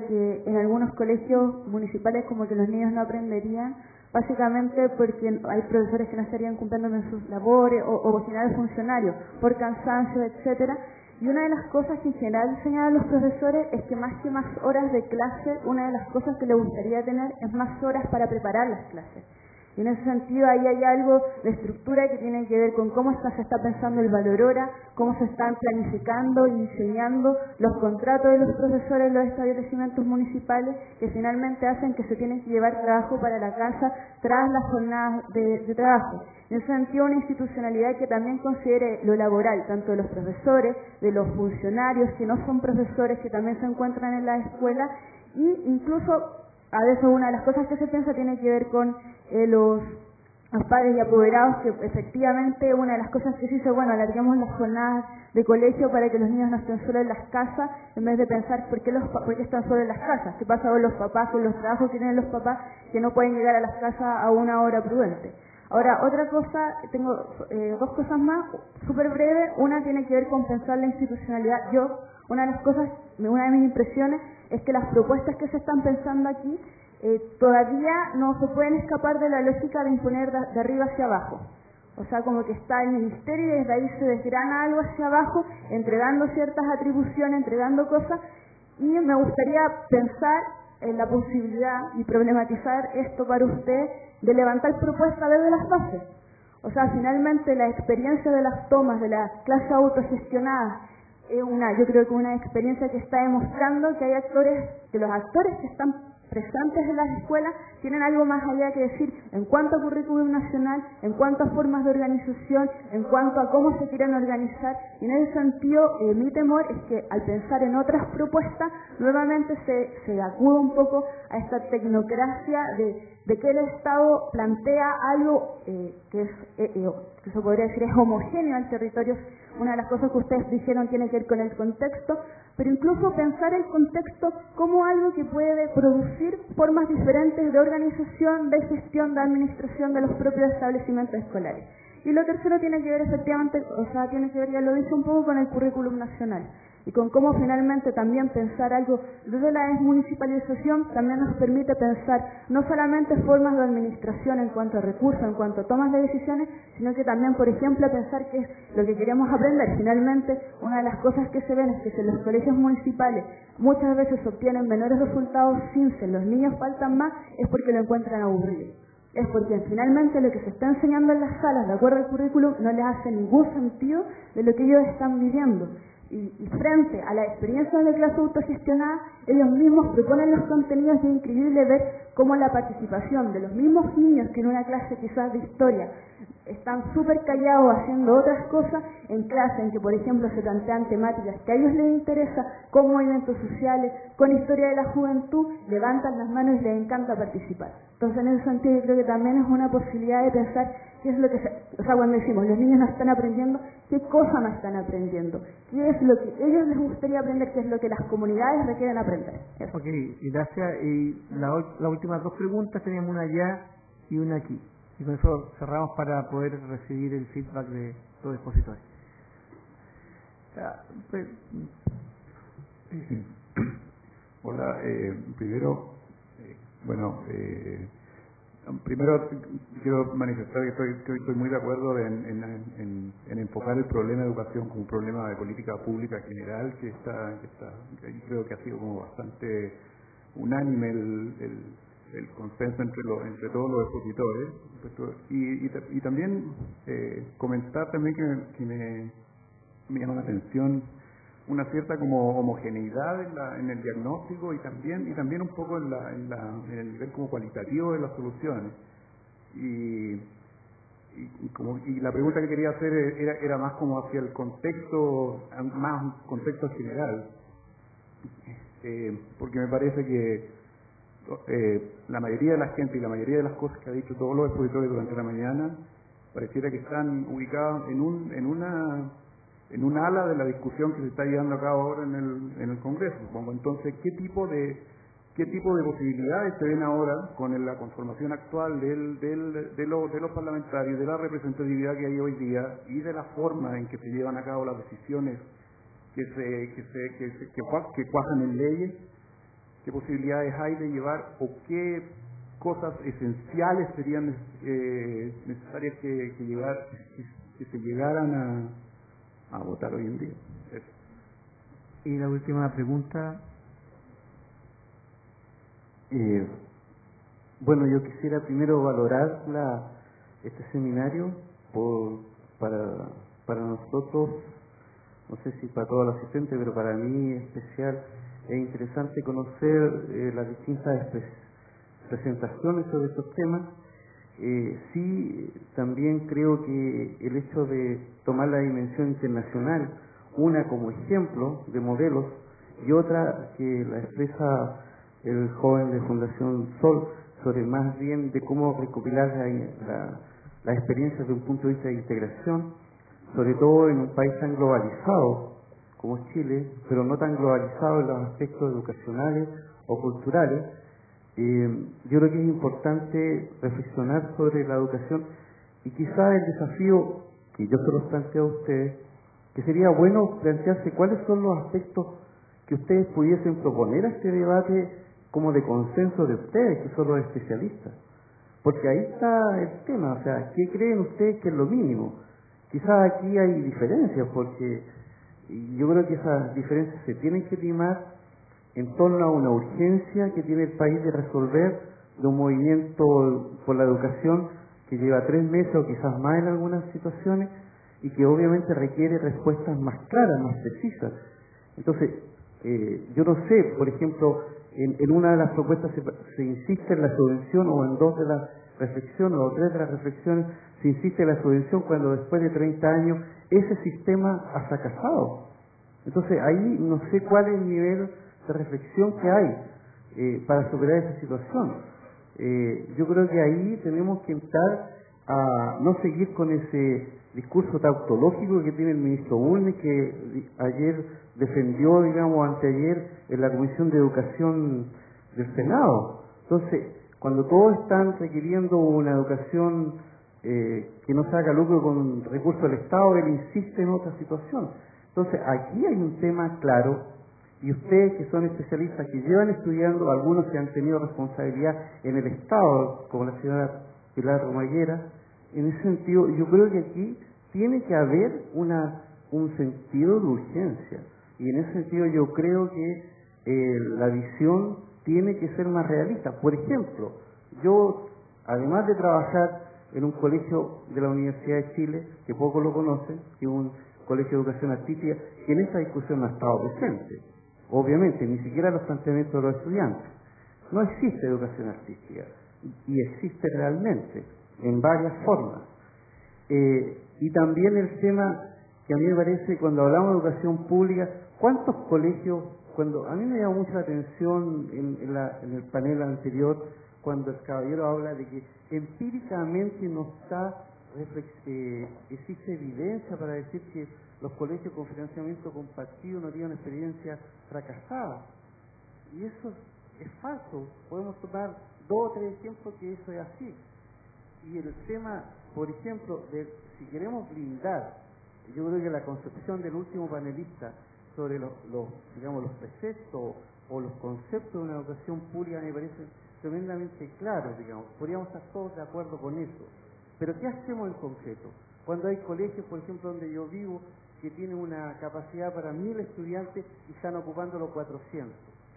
que en algunos colegios municipales como que los niños no aprenderían, básicamente porque hay profesores que no estarían cumpliendo en sus labores o general funcionarios por cansancio, etcétera. Y una de las cosas que en general señalan los profesores es que más horas de clase, una de las cosas que les gustaría tener es más horas para preparar las clases. Y en ese sentido ahí hay algo de estructura que tiene que ver con cómo se está pensando el valor hora, cómo se están planificando y diseñando los contratos de los profesores en los establecimientos municipales, que finalmente hacen que se tienen que llevar trabajo para la casa tras las jornadas de trabajo. En ese sentido, una institucionalidad que también considere lo laboral, tanto de los profesores, de los funcionarios que no son profesores, que también se encuentran en la escuela, y incluso a veces una de las cosas que se piensa tiene que ver con los padres y apoderados, que efectivamente una de las cosas que se dice, bueno, alarguemos las jornadas de colegio para que los niños no estén solo en las casas, en vez de pensar por qué están solo en las casas, qué pasa con los papás, con los trabajos que tienen los papás, que no pueden llegar a las casas a una hora prudente. Ahora, otra cosa, tengo dos cosas más, súper breve. Una tiene que ver con pensar la institucionalidad. Una de mis impresiones es que las propuestas que se están pensando aquí todavía no se pueden escapar de la lógica de imponer de arriba hacia abajo. O sea, como que está el ministerio y desde ahí se desgrana algo hacia abajo, entregando ciertas atribuciones, entregando cosas, y me gustaría pensar en la posibilidad y problematizar esto para usted de levantar propuestas desde las bases. O sea, finalmente la experiencia de las tomas de la clase autogestionada es yo creo que una experiencia que está demostrando que los actores que están presentes en las escuelas tienen algo más allá que decir en cuanto a currículum nacional, en cuanto a formas de organización, en cuanto a cómo se quieren organizar. Y en ese sentido, mi temor es que al pensar en otras propuestas, nuevamente se acude un poco a esta tecnocracia de que el Estado plantea algo que se podría decir es homogéneo al territorio. Una de las cosas que ustedes dijeron tiene que ver con el contexto, pero incluso pensar el contexto como algo que puede producir formas diferentes de organización, de gestión, de administración de los propios establecimientos escolares. Y lo tercero tiene que ver efectivamente, tiene que ver, ya lo dije un poco, con el currículum nacional y con cómo finalmente también pensar algo desde la desmunicipalización también nos permite pensar no solamente formas de administración en cuanto a recursos, en cuanto a tomas de decisiones, sino que también, por ejemplo, pensar qué es lo que queremos aprender. Finalmente, una de las cosas que se ven es que si en los colegios municipales muchas veces se obtienen menores resultados si los niños faltan más, es porque lo encuentran aburrido. Es porque finalmente lo que se está enseñando en las salas, de acuerdo al currículum, no les hace ningún sentido de lo que ellos están viviendo. Y frente a la experiencia de clase autogestionada, ellos mismos proponen los contenidos. Y es increíble ver cómo la participación de los mismos niños que en una clase quizás de historia están súper callados haciendo otras cosas, en clase en que, por ejemplo, se plantean temáticas que a ellos les interesa, con movimientos sociales, con historia de la juventud, levantan las manos y les encanta participar. Entonces, en ese sentido, yo creo que también es una posibilidad de pensar qué es lo que cuando decimos los niños no están aprendiendo, qué cosa no están aprendiendo, qué es lo que ellos les gustaría aprender, qué es lo que las comunidades requieren aprender. Eso. Ok, gracias. Y las últimas dos preguntas, teníamos una allá y una aquí. Y con eso cerramos para poder recibir el feedback de los expositores. Hola, primero quiero manifestar que estoy muy de acuerdo en enfocar el problema de educación como un problema de política pública general que creo que ha sido como bastante unánime el consenso entre todos los expositores. Y también comentar también que me llama la atención una cierta como homogeneidad en el diagnóstico y también un poco en el nivel como cualitativo de las soluciones. Y la pregunta que quería hacer era más como hacia el contexto, más un contexto general, porque me parece que la mayoría de la gente y la mayoría de las cosas que ha dicho todos los expositores durante la mañana pareciera que están ubicados en un ala de la discusión que se está llevando a cabo ahora en el Congreso. Entonces, ¿qué tipo de posibilidades se ven ahora con la conformación actual de los parlamentarios, de la representatividad que hay hoy día y de la forma en que se llevan a cabo las decisiones que cuajan en leyes? qué posibilidades hay de llevar o qué cosas esenciales serían necesarias que se llegaran a votar hoy en día. Eso. Y la última pregunta. Bueno, yo quisiera primero valorar este seminario para nosotros, no sé si para todos los asistentes, pero para mí en especial es interesante conocer las distintas presentaciones sobre estos temas. Sí, también creo que el hecho de tomar la dimensión internacional, una como ejemplo de modelos y otra que la expresa el joven de Fundación Sol, sobre más bien de cómo recopilar la experiencia desde un punto de vista de integración, sobre todo en un país tan globalizado como Chile, pero no tan globalizado en los aspectos educacionales o culturales. Yo creo que es importante reflexionar sobre la educación y quizá el desafío que yo se los planteo a ustedes, que sería bueno plantearse cuáles son los aspectos que ustedes pudiesen proponer a este debate como de consenso de ustedes, que son los especialistas. Porque ahí está el tema, o sea, ¿qué creen ustedes que es lo mínimo? Quizás aquí hay diferencias, porque yo creo que esas diferencias se tienen que limar en torno a una urgencia que tiene el país de resolver, de un movimiento por la educación que lleva 3 meses o quizás más en algunas situaciones y que obviamente requiere respuestas más claras, más precisas. Entonces, yo no sé, por ejemplo, en una de las propuestas se insiste en la subvención, o en 2 de las reflexiones, o 3 de las reflexiones, se insiste en la subvención cuando después de 30 años ese sistema ha fracasado. Entonces ahí no sé cuál es el nivel de reflexión que hay para superar esa situación. Yo creo que ahí tenemos que entrar a no seguir con ese discurso tautológico que tiene el ministro Bulnes, que ayer defendió, digamos, anteayer en la Comisión de Educación del Senado. Entonces, cuando todos están requiriendo una educación que no se haga lucro con recursos del Estado, él insiste en otra situación. Entonces, aquí hay un tema claro, y ustedes que son especialistas, que llevan estudiando, algunos que han tenido responsabilidad en el Estado, como la señora Pilar Romaguera, en ese sentido, yo creo que aquí tiene que haber un sentido de urgencia, y en ese sentido yo creo que la visión tiene que ser más realista. Por ejemplo, yo, además de trabajar en un colegio de la Universidad de Chile, que pocos lo conocen, que es un colegio de educación artística, que en esta discusión no ha estado presente, obviamente, ni siquiera los planteamientos de los estudiantes. No existe educación artística, y existe realmente, en varias formas. Y también el tema que a mí me parece, cuando hablamos de educación pública, ¿cuántos colegios, a mí me llama mucho la atención en el panel anterior, cuando el caballero habla de que empíricamente no existe evidencia para decir que los colegios con financiamiento compartido no tienen experiencia fracasada. Y eso es falso. Podemos tomar 2 o 3 ejemplos que eso es así. Y el tema, por ejemplo, de si queremos blindar, yo creo que la concepción del último panelista sobre los preceptos o los conceptos de una educación pública me parece tremendamente claros, digamos. Podríamos estar todos de acuerdo con eso. Pero ¿qué hacemos en concreto? Cuando hay colegios, por ejemplo, donde yo vivo, que tienen una capacidad para 1000 estudiantes y están ocupando los 400.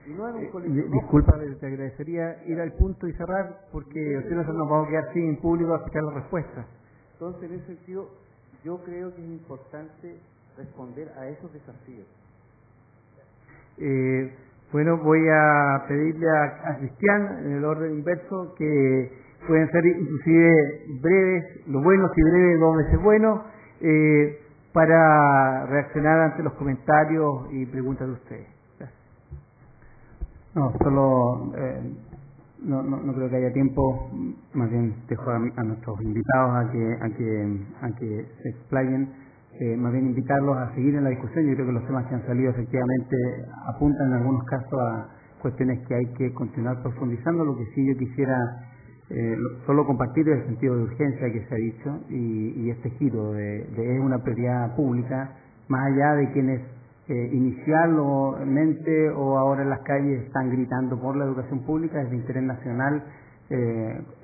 Y no en un colegio. Disculpa, te agradecería ir al punto y cerrar, porque si no nos vamos a quedar sin público a escuchar la respuesta. Entonces, en ese sentido, yo creo que es importante responder a esos desafíos. Bueno, voy a pedirle a Cristian, en el orden inverso, que pueden ser inclusive breves, lo bueno si breve 2 veces bueno, para reaccionar ante los comentarios y preguntas de ustedes. Gracias. No, solo no creo que haya tiempo, más bien dejo a nuestros invitados a que se explayen. Más bien invitarlos a seguir en la discusión. Yo creo que los temas que han salido efectivamente apuntan en algunos casos a cuestiones que hay que continuar profundizando. Lo que sí yo quisiera solo compartir es el sentido de urgencia que se ha dicho y este giro de es una prioridad pública, más allá de quienes inicialmente o ahora en las calles están gritando por la educación pública, es de interés nacional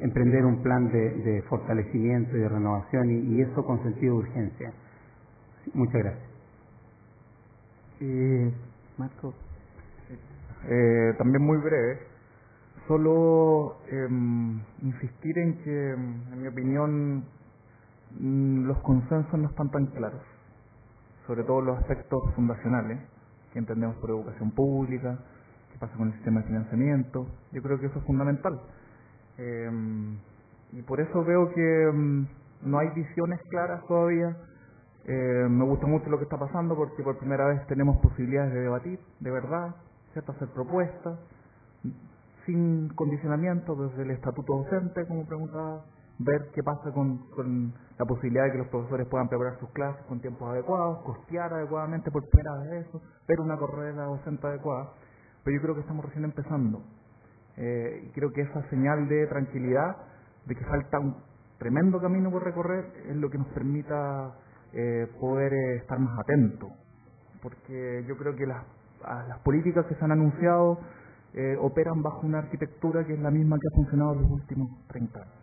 emprender un plan de fortalecimiento y de renovación y eso con sentido de urgencia. Muchas gracias. Marco. También muy breve, solo insistir en que, en mi opinión, los consensos no están tan claros, sobre todo los aspectos fundacionales, que entendemos por educación pública, qué pasa con el sistema de financiamiento. Yo creo que eso es fundamental. Y por eso veo que no hay visiones claras todavía. Me gusta mucho lo que está pasando porque por primera vez tenemos posibilidades de debatir, de verdad, ¿cierto? Hacer propuestas, sin condicionamiento, desde el estatuto docente, como preguntaba, ver qué pasa con la posibilidad de que los profesores puedan preparar sus clases con tiempos adecuados, costear adecuadamente por primera vez eso, ver una carrera docente adecuada. Pero yo creo que estamos recién empezando. Y creo que esa señal de tranquilidad, de que falta un tremendo camino por recorrer, es lo que nos permita poder estar más atentos. Porque yo creo que las políticas que se han anunciado operan bajo una arquitectura que es la misma que ha funcionado en los últimos 30 años.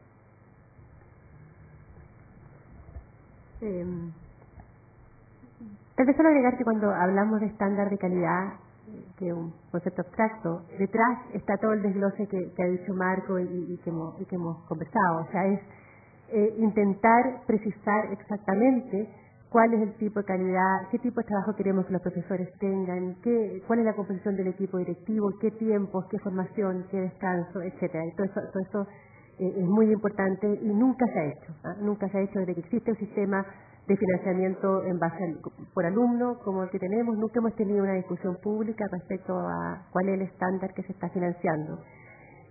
Tal vez solo agregar que cuando hablamos de estándar de calidad, que es un concepto abstracto, detrás está todo el desglose que ha dicho Marco y que hemos conversado. O sea, es intentar precisar exactamente cuál es el tipo de calidad, qué tipo de trabajo queremos que los profesores tengan, cuál es la composición del equipo directivo, qué tiempos, qué formación, qué descanso, etcétera. Y todo eso es muy importante y nunca se ha hecho. Nunca se ha hecho desde que existe un sistema de financiamiento en base por alumno como el que tenemos. Nunca hemos tenido una discusión pública respecto a cuál es el estándar que se está financiando.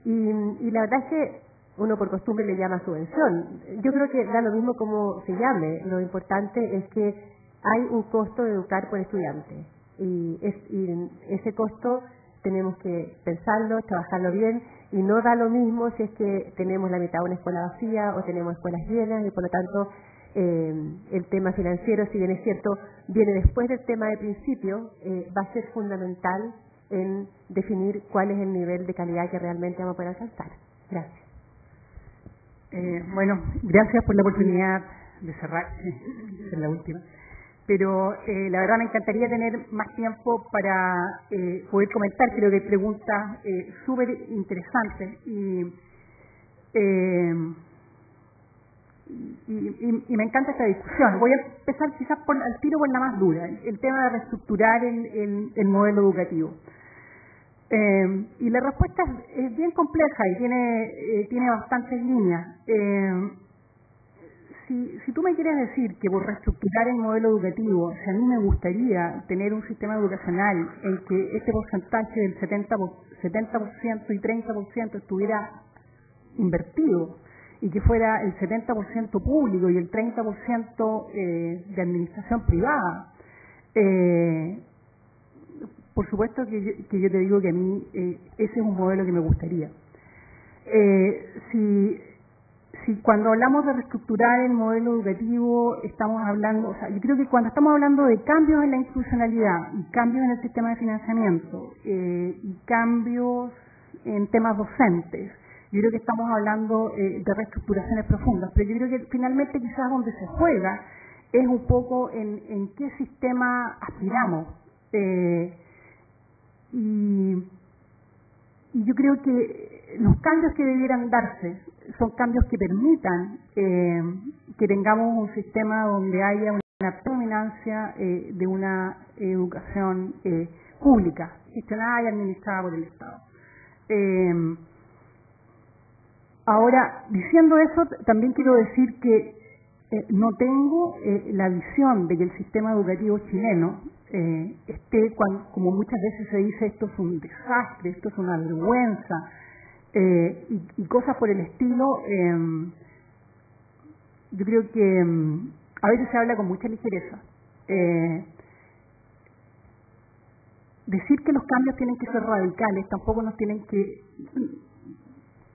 Y la verdad es que uno por costumbre le llama subvención. Yo creo que da lo mismo como se llame. Lo importante es que hay un costo de educar por estudiante. Y ese costo tenemos que pensarlo, trabajarlo bien, y no da lo mismo si es que tenemos la mitad de una escuela vacía o tenemos escuelas llenas, y por lo tanto el tema financiero, si bien es cierto, viene después del tema de principio, va a ser fundamental en definir cuál es el nivel de calidad que realmente vamos a poder alcanzar. Gracias. Bueno, gracias por la oportunidad de cerrar, es la última. Pero la verdad me encantaría tener más tiempo para poder comentar. Creo que hay preguntas súper interesantes y me encanta esta discusión. Voy a empezar quizás al tiro por la más dura, el tema de reestructurar el modelo educativo. Y la respuesta es bien compleja y tiene bastantes líneas. Si tú me quieres decir que por reestructurar el modelo educativo, si a mí me gustaría tener un sistema educacional en que este porcentaje del 70% y 30% estuviera invertido y que fuera el 70% público y el 30% de administración privada, por supuesto que yo te digo que a mí ese es un modelo que me gustaría. Si cuando hablamos de reestructurar el modelo educativo estamos hablando, o sea, yo creo que cuando estamos hablando de cambios en la institucionalidad y cambios en el sistema de financiamiento y cambios en temas docentes, yo creo que estamos hablando de reestructuraciones profundas, pero yo creo que finalmente quizás donde se juega es un poco en qué sistema aspiramos. Y yo creo que los cambios que debieran darse son cambios que permitan que tengamos un sistema donde haya una predominancia de una educación pública, gestionada y administrada por el Estado. Ahora, diciendo eso, también quiero decir que no tengo la visión de que el sistema educativo chileno esté, como muchas veces se dice, esto es un desastre, esto es una vergüenza, y cosas por el estilo. Yo creo que a veces se habla con mucha ligereza. Decir que los cambios tienen que ser radicales tampoco nos tienen que...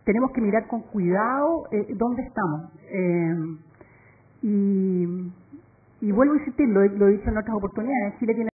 Tenemos que mirar con cuidado dónde estamos. Y vuelvo a insistir, lo he dicho en otras oportunidades, Chile tiene